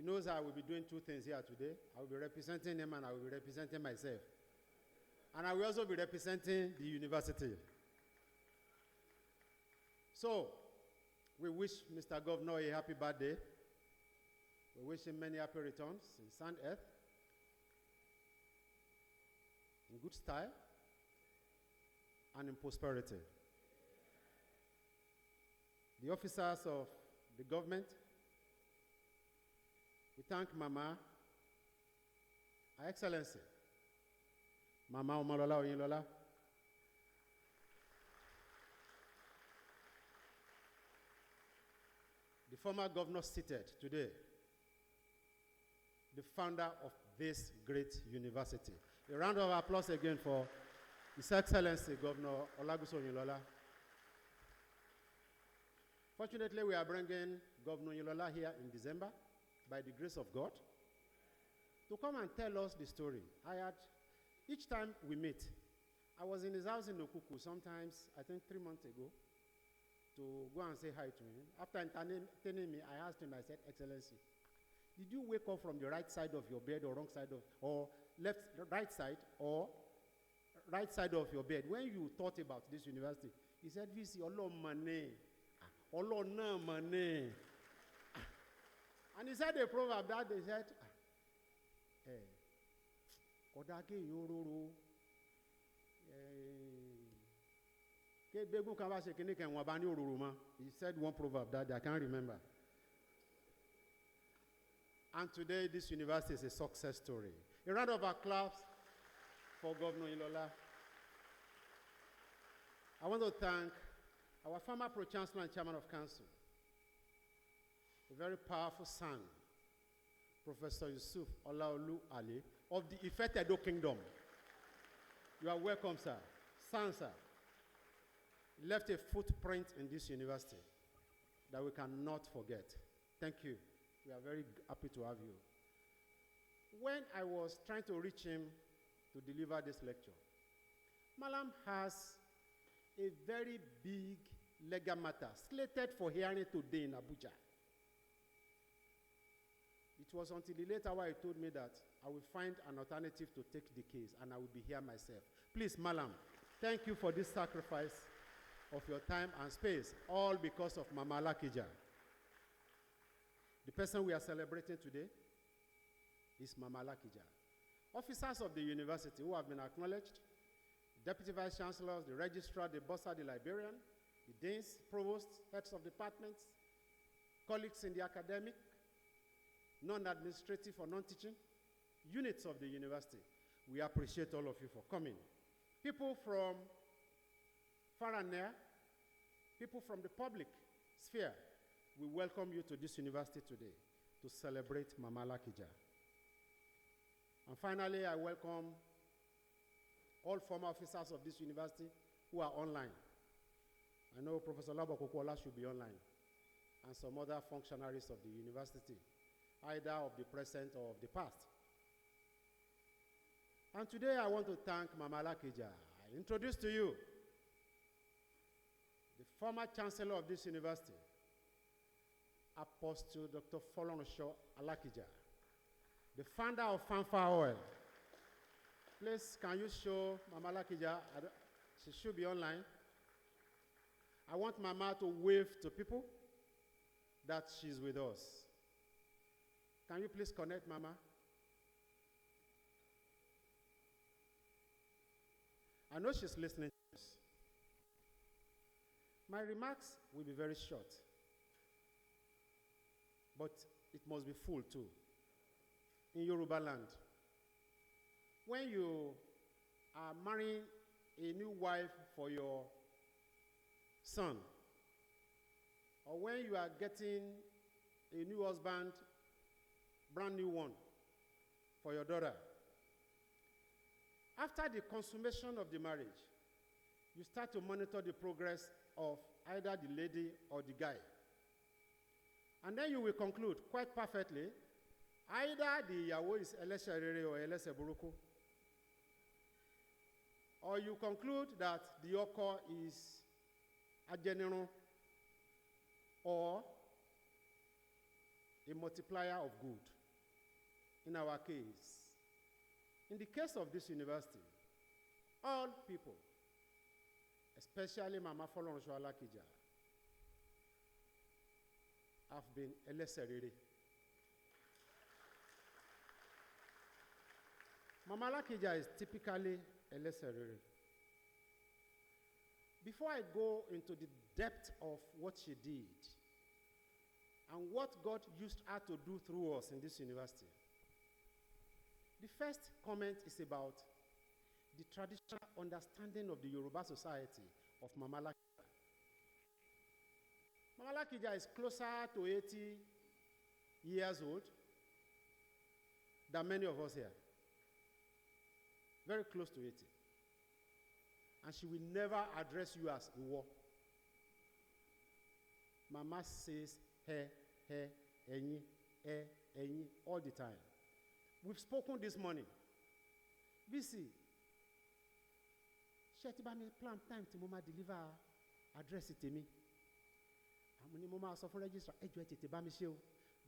knows I will be doing two things here today. I will be representing him and I will be representing myself. And I will also be representing the university. So, we wish Mr. Governor a happy birthday. We wish him many happy returns in sound earth, in good style, and in prosperity. The officers of the government, we thank Mama, Her Excellency, Mama Omolola Oyinlola, the former governor seated today, the founder of this great university. A round of applause again for His Excellency Governor Olaguso Oyinlola. Fortunately, we are bringing Governor Oyinlola here in December, by the grace of God, to come and tell us the story. Each time we meet, I was in his house in Okuku sometimes, I think 3 months ago, to go and say hi to him. After entertaining me, I asked him, I said, Excellency, did you wake up from the right side of your bed or wrong side of, or right side or right side of your bed when you thought about this university? He said, VC, Allah money, Allah no money. And he said a proverb that they said, Kodake yororo, he said one proverb that I can't remember. And today, this university is a success story. A round of applause for Governor Oyinlola. I want to thank our former Pro-Chancellor and Chairman of Council, a very powerful son, Professor Yusuf Olaolu Ali of the Ife-Tedo Kingdom. You are welcome, sir. Son, sir. He left a footprint in this university that we cannot forget. Thank you. We are very happy to have you. When I was trying to reach him to deliver this lecture, Malam has a very big legal matter slated for hearing today in Abuja. It was until the late hour he told me that I will find an alternative to take the case and I will be here myself. Please, Malam, thank you for this sacrifice of your time and space, all because of Mama Alakija. The person we are celebrating today is Mama Alakija. Officers of the university who have been acknowledged, Deputy Vice-Chancellors, the Registrar, the Bursar, the Librarian, the Deans, Provosts, Heads of Departments, colleagues in the academic, non-administrative or non-teaching units of the university. We appreciate all of you for coming. People from far and near, people from the public sphere, we welcome you to this university today to celebrate Mama Alakija. And finally, I welcome all former officers of this university who are online. I know Professor Labo Kokola should be online, and some other functionaries of the university, either of the present or of the past. And today I want to thank Mama Alakija. I introduce to you the former chancellor of this university, Apostle Dr. Folorunso Alakija, the founder of Fanfare Oil. Please, can you show Mama Alakija? She should be online. I want Mama to wave to people that she's with us. Can you please connect, Mama? I know she's listening to us. My remarks will be very short, but it must be full too. In Yoruba land, when you are marrying a new wife for your son, or when you are getting a new husband, brand new one, for your daughter, after the consummation of the marriage, you start to monitor the progress of either the lady or the guy. And then you will conclude quite perfectly, either the Yahweh is Elese Rere or Elese Buruku, or you conclude that the Oko is a general, or a multiplier of good in our case. In the case of this university, all people, especially Mama Folorunso Alakija, have been eleserere. Mama Alakija is typically eleserere. Before I go into the depth of what she did and what God used her to do through us in this university, the first comment is about the traditional understanding of the Yoruba society of Mama Alakija. Mama Alakija is closer to 80 years old than many of us here. Very close to 80. And she will never address you as Iwo. Mama says, he, enyi, all the time. We've spoken this morning. VC, she ti ba mi plan time tí mo ma deliver address to me. Àmọ́ ni mo ma sọ fún registrar, ẹ jọ̀ọ́ ẹ tètè bá mi ṣe o.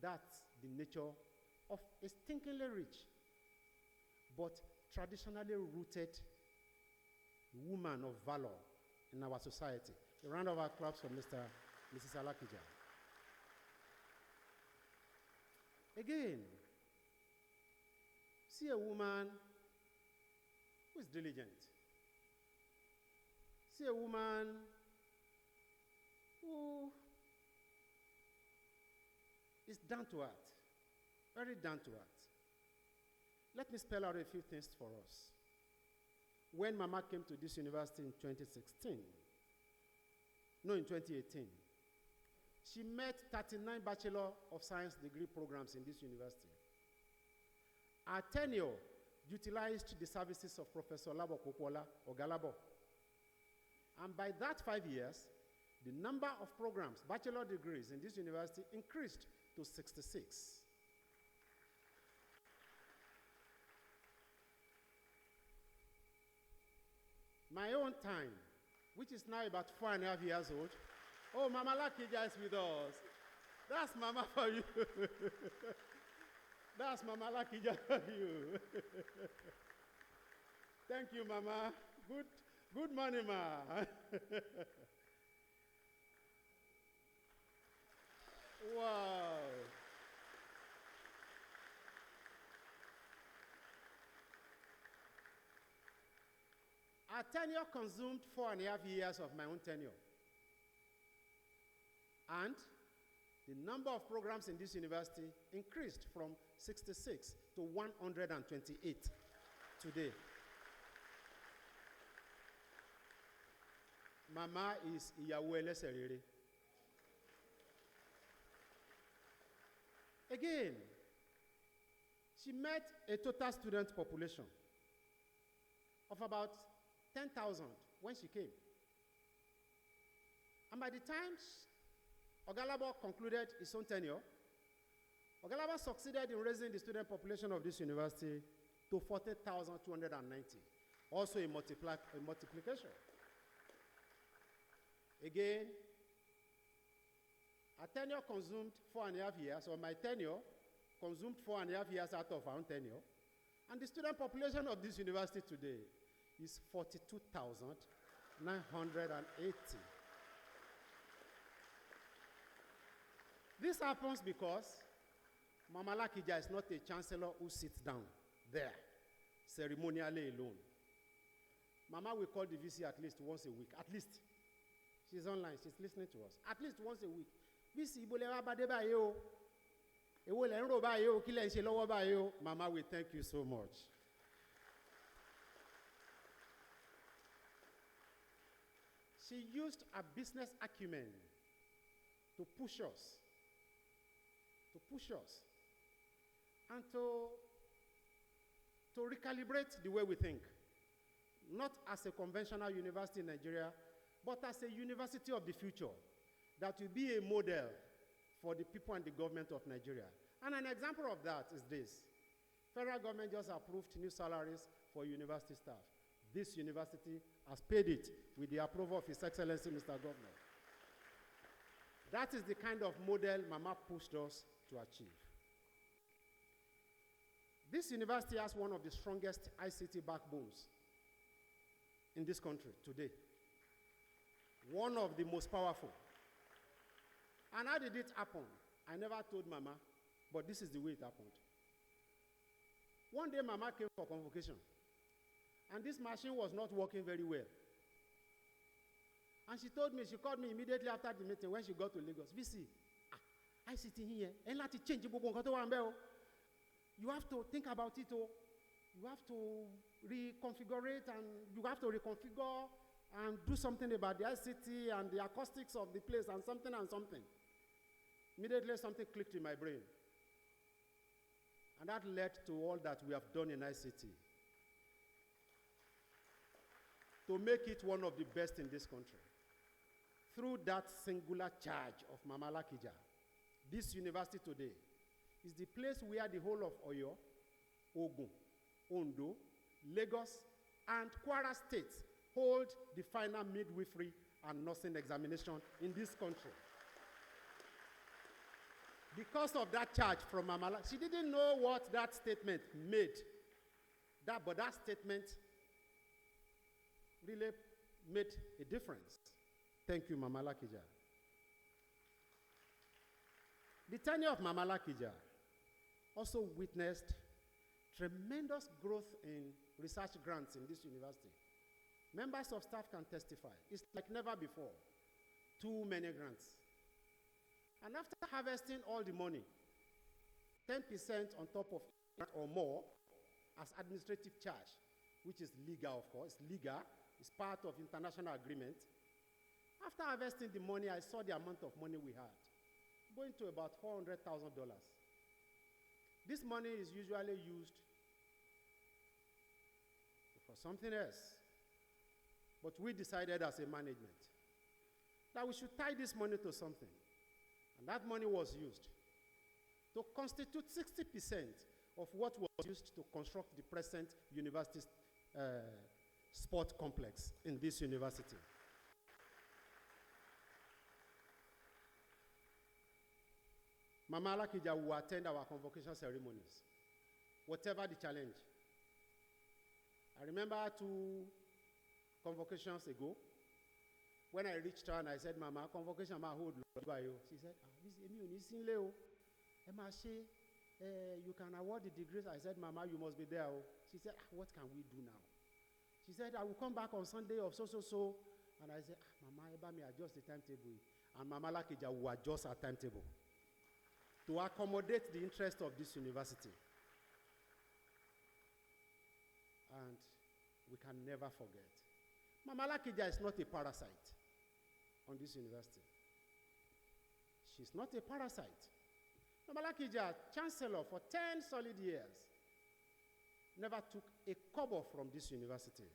That's the nature of a stinkingly rich, but traditionally rooted woman of valor in our society. A round of applause for Mrs. Alakija. Again, see a woman who is diligent. See a woman who is down to earth, very down to earth. Let me spell out a few things for us. When Mama came to this university in 2018, she met 39 Bachelor of Science degree programs in this university. Her tenure utilized the services of Professor Labo Kokola Ogalabo. And by that 5 years, the number of programs, bachelor degrees in this university increased to 66. My own time, which is now about 4.5 years old. Oh, Mama Alakija is with us. That's Mama for you. That's Mama Alakija for you. Thank you, Mama. Good morning, Ma. Wow. Our tenure consumed 4.5 years of my own tenure. And the number of programs in this university increased from 66 to 128 today. Mama is Iyawo Eleserere. Again, she met a total student population of about 10,000 when she came. And by the time Ogalabo concluded his own tenure, Ogalabo succeeded in raising the student population of this university to 40,290. Also a multiplication. Again, our tenure consumed 4.5 years, or my tenure consumed 4.5 years out of our own tenure. And the student population of this university today is 42,980. This happens because Mama Alakija is not a chancellor who sits down there ceremonially alone. Mama will call the VC at least once a week. At least. She's online. She's listening to us. At least once a week. VC, Mama, we thank you so much. She used her business acumen to push us. And to recalibrate the way we think. Not as a conventional university in Nigeria, but as a university of the future that will be a model for the people and the government of Nigeria. And an example of that is this. Federal government just approved new salaries for university staff. This university has paid it with the approval of His Excellency, Mr. Governor. That is the kind of model Mama pushed us to achieve. This university has one of the strongest ICT backbones in this country today. One of the most powerful. And how did it happen? I never told Mama, but this is the way it happened. One day, Mama came for convocation, and this machine was not working very well. And she told me, she called me immediately after the meeting when she got to Lagos. VC, ICT here, and let it change. You have to think about it. You have to reconfigure it, and you have to reconfigure and do something about the ICT and the acoustics of the place and something and something. Immediately, something clicked in my brain. And that led to all that we have done in ICT to make it one of the best in this country. Through that singular charge of Mama Alakija, this university today is the place where the whole of Oyo, Ogun, Ondo, Lagos, and Kwara states hold the final midwifery and nursing examination in this country. Because of that charge from Mama Alakija, she didn't know what that statement made. But that statement really made a difference. Thank you, Mama Alakija. The tenure of Mama Alakija also witnessed tremendous growth in research grants in this university. Members of staff can testify. It's like never before. Too many grants. And after harvesting all the money, 10% on top of it or more as administrative charge, which is legal, of course, legal, it's part of international agreement. After harvesting the money, I saw the amount of money we had, going to about $400,000. This money is usually used for something else. But we decided as a management that we should tie this money to something. And that money was used to constitute 60% of what was used to construct the present university sport complex in this university. Mama Alakija will attend our convocation ceremonies, whatever the challenge. I remember 2 convocations ago, when I reached her and I said, Mama, convocation ma hold by you. She said, you can award the degrees. I said, Mama, you must be there. She said, what can we do now? She said, I will come back on Sunday of so. And I said, Mama, let me adjust the timetable. And Mama Alakija will adjust her timetable to accommodate the interest of this university. And we can never forget. Mama Alakija is not a parasite on this university. She's not a parasite. Mama Alakija, chancellor for 10 solid years, never took a kobo from this university.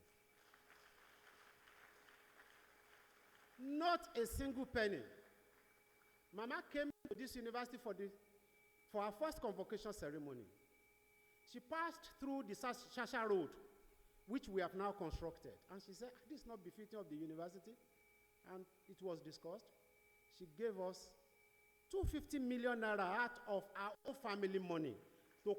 Not a single penny. Mama came to this university for our first convocation ceremony. She passed through the Shasha Road, which we have now constructed. And she said, this is not befitting of the university. And it was discussed. She gave us 250 million naira out of our own family money to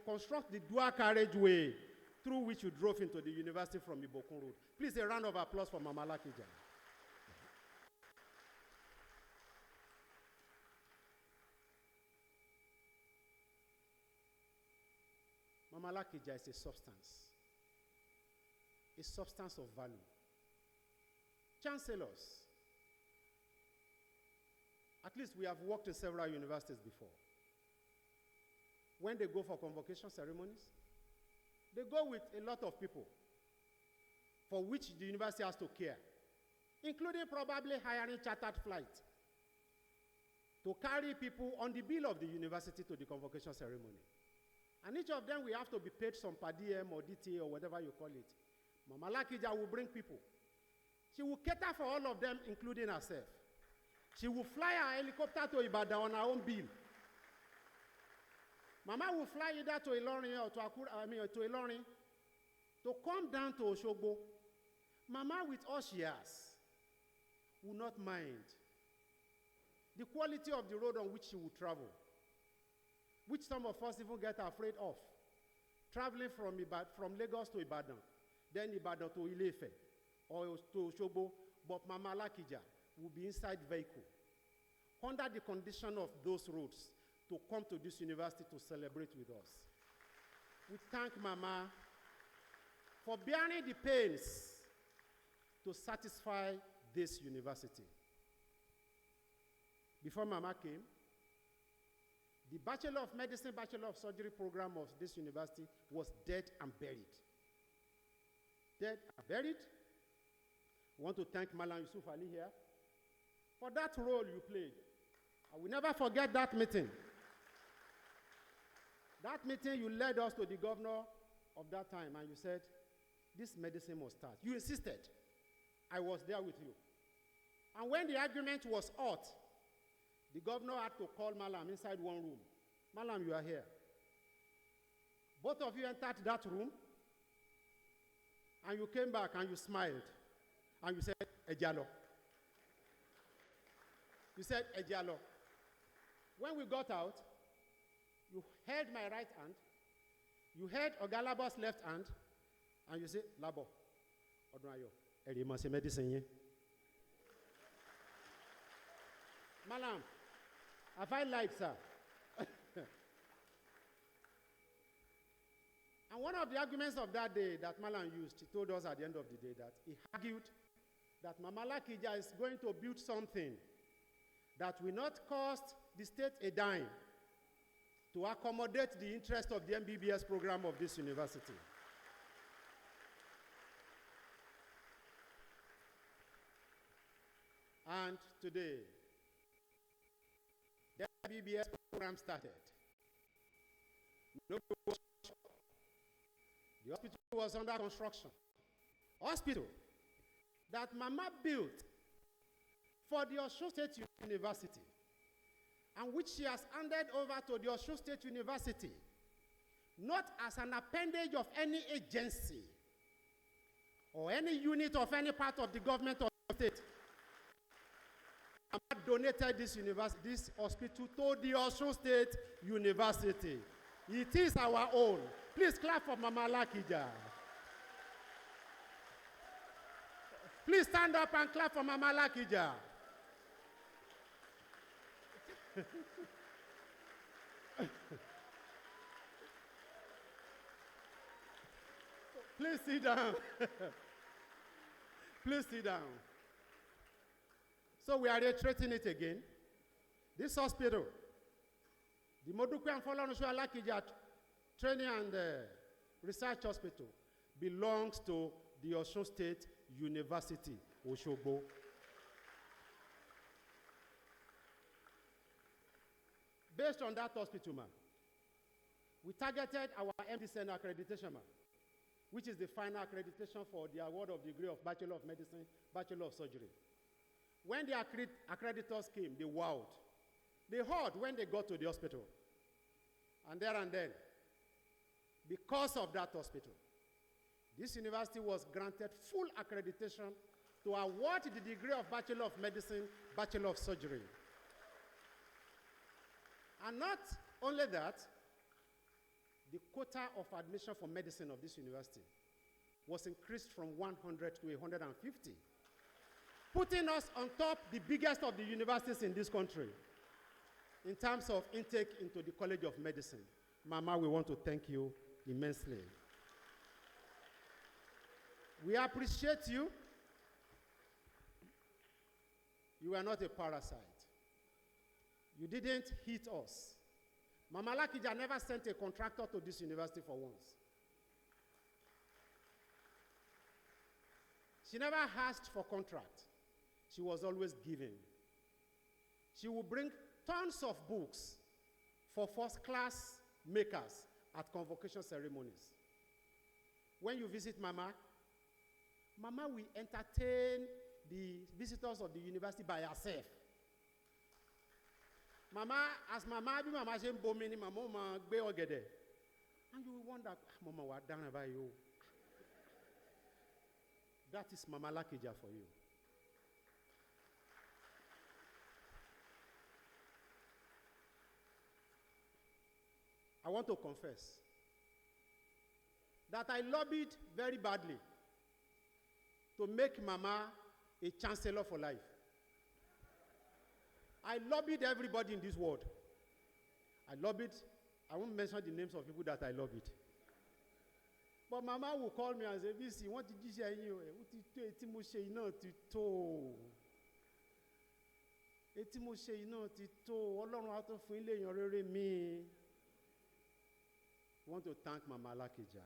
construct the dual carriageway through which we drove into the university from Ibokun Road. Please, a round of applause for Mama Alakija. Mama Alakija is a substance of value. Chancellors, at least we have worked in several universities before. When they go for convocation ceremonies, they go with a lot of people for which the university has to care, including probably hiring chartered flight to carry people on the bill of the university to the convocation ceremony. And each of them will have to be paid some per diem or DTA or whatever you call it. Mama Alakija will bring people. She will cater for all of them, including herself. She will fly her helicopter to Ibadan on her own bill. Mama will fly either to Ilorin or to Ilorin to come down to Oshogbo. Mama, with all she has, will not mind the quality of the road on which she will travel. which some of us even get afraid of. Traveling from Lagos to Ibadan, then Ibadan to Ile-Ife, or to Osogbo, but Mama Alakija will be inside vehicle, under the condition of those roads, to come to this university to celebrate with us. We thank Mama for bearing the pains to satisfy this university. Before Mama came, the Bachelor of Medicine, Bachelor of Surgery program of this university was dead and buried. Dead and buried. I want to thank Malam Yusuf Ali here for that role you played. I will never forget that meeting. That meeting, you led us to the governor of that time, and you said, this medicine must start. You insisted. I was there with you. And when the argument was hot, the governor had to call Malam inside one room. Malam, you are here. Both of you entered that room, and you came back and you smiled, and you said, Ejalo. You said, Ejalo. When we got out, you held my right hand, you held Ogalabo's left hand, and you said, Labo, Odunayo, Erimase medicine. Malam, have I lied, sir? And one of the arguments of that day that Malam used, he told us at the end of the day that he argued that Mama Alakija is going to build something that will not cost the state a dime to accommodate the interest of the MBBS program of this university. And today, the MBBS program started. The hospital was under construction. Hospital that Mama built for the Osun State University, and which she has handed over to the Osun State University, not as an appendage of any agency or any unit of any part of the government of the state. Mama donated this hospital to the Osun State University. It is our own. Please clap for Mama Alakija. Please stand up and clap for Mama Alakija. Please sit down. Please sit down. So we are reiterating it again. This hospital, the Modukwe and Folorunso Alakija Training and Research Hospital, belongs to the Osun State University, Osogbo. Based on that hospital, ma'am, we targeted our MD-Sen accreditation, ma'am, which is the final accreditation for the award of degree of Bachelor of Medicine, Bachelor of Surgery. When the accreditors came, they wowed. They heard when they got to the hospital. And there and then, because of that hospital, this university was granted full accreditation to award the degree of Bachelor of Medicine, Bachelor of Surgery. And not only that, the quota of admission for medicine of this university was increased from 100 to 150, putting us on top the biggest of the universities in this country in terms of intake into the College of Medicine. Mama, we want to thank you immensely. We appreciate you. You are not a parasite. You didn't hit us. Mama Alakija never sent a contractor to this university for once. She never asked for contract. She was always giving. She would bring tons of books for first-class makers at convocation ceremonies. When you visit Mama, Mama will entertain the visitors of the university by herself. Mama, as Mama, Mama say bomini, Mama gbe ogede. And you will wonder, Mama, what done about you? That is Mama Alakija for you. I want to confess that I lobbied very badly to make Mama a chancellor for life. I lobbied everybody in this world. I won't mention the names of people that I lobbied. But Mama will call me and say, VC, what did you say? I want to thank Mama Alakija.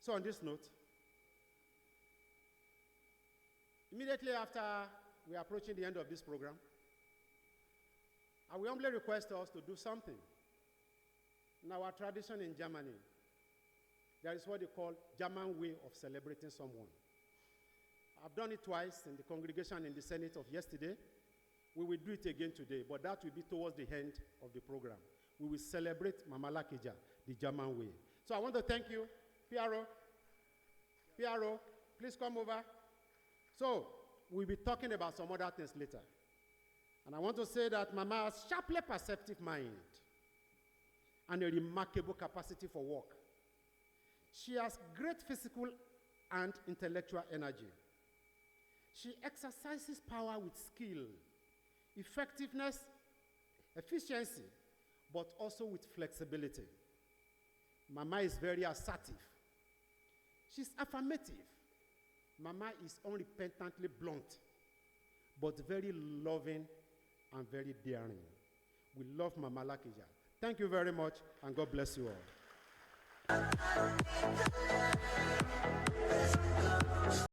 So on this note, immediately after we are approaching the end of this program, I will humbly request us to do something. In our tradition in Germany, there is what they call German way of celebrating someone. I've done it twice in the congregation in the Senate of yesterday. We will do it again today, but that will be towards the end of the program. We will celebrate Mama Alakija the German way. So I want to thank you, PRO, please come over. So we'll be talking about some other things later. And I want to say that Mama has sharply perceptive mind and a remarkable capacity for work. She has great physical and intellectual energy. She exercises power with skill, effectiveness, efficiency, but also with flexibility. Mama is very assertive. She's affirmative. Mama is unrepentantly blunt, but very loving and very daring. We love Mama Alakija. Thank you very much, and God bless you all.